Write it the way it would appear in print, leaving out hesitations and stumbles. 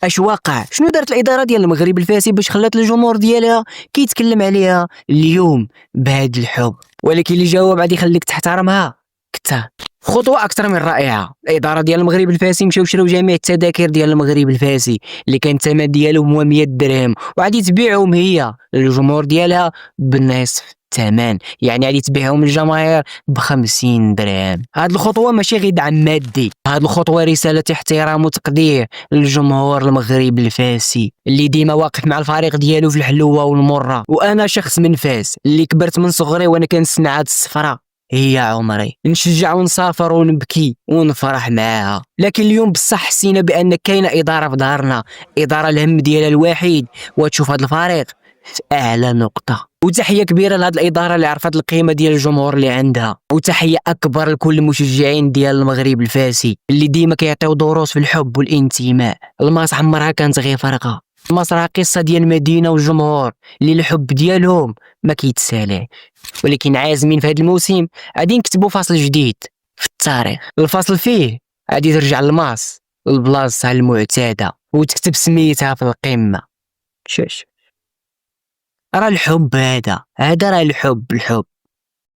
اش واقع؟ شنو دارت الاداره ديال المغرب الفاسي باش خلات الجمهور ديالها كيتكلم عليها اليوم بهذا الحب؟ ولكن اللي جاوب غادي يخليك تحترمها كثر. خطوه اكثر من رائعه، الاداره ديال المغرب الفاسي مشاو شراو جميع التذاكر ديال المغرب الفاسي اللي كان الثمن ديالهم هو 100 درهم، وغادي تبيعهم هي للجمهور ديالها بنصف الثمن، يعني غادي تبيعهم للجماهير ب50 درهم. هاد الخطوه ماشي غير دعم مادي، هاد الخطوه رساله احترام وتقدير للجمهور المغرب الفاسي اللي ديما واقف مع الفريق ديالو في الحلوه والمره. وانا شخص من فاس اللي كبرت من صغري وانا كنستنى هاد السفره هي عمري، نشجع ونسافر ونبكي ونفرح معاها. لكن اليوم بصح حسينا بان كاينه اداره في دارنا، اداره الهم ديالها الوحيد وتشوف هذا الفريق في اعلى نقطه. وتحيه كبيره لهاد الاداره اللي عرفت القيمه ديال الجمهور اللي عندها، وتحيه اكبر لكل المشجعين ديال المغرب الفاسي اللي ديما كيعطيو دروس في الحب والانتماء. الماس عمرها كانت غير فرقه، الماس راه قصه ديال المدينه والجمهور اللي الحب ديالهم ما كيتسالاش. ولكن عازمين في هذا الموسم غادي نكتبوا فصل جديد في التاريخ، الفصل فيه غادي ترجع الماس للبلاصه المعتاده وتكتب سميتها في القمه. شوش راه الحب هذا راه الحب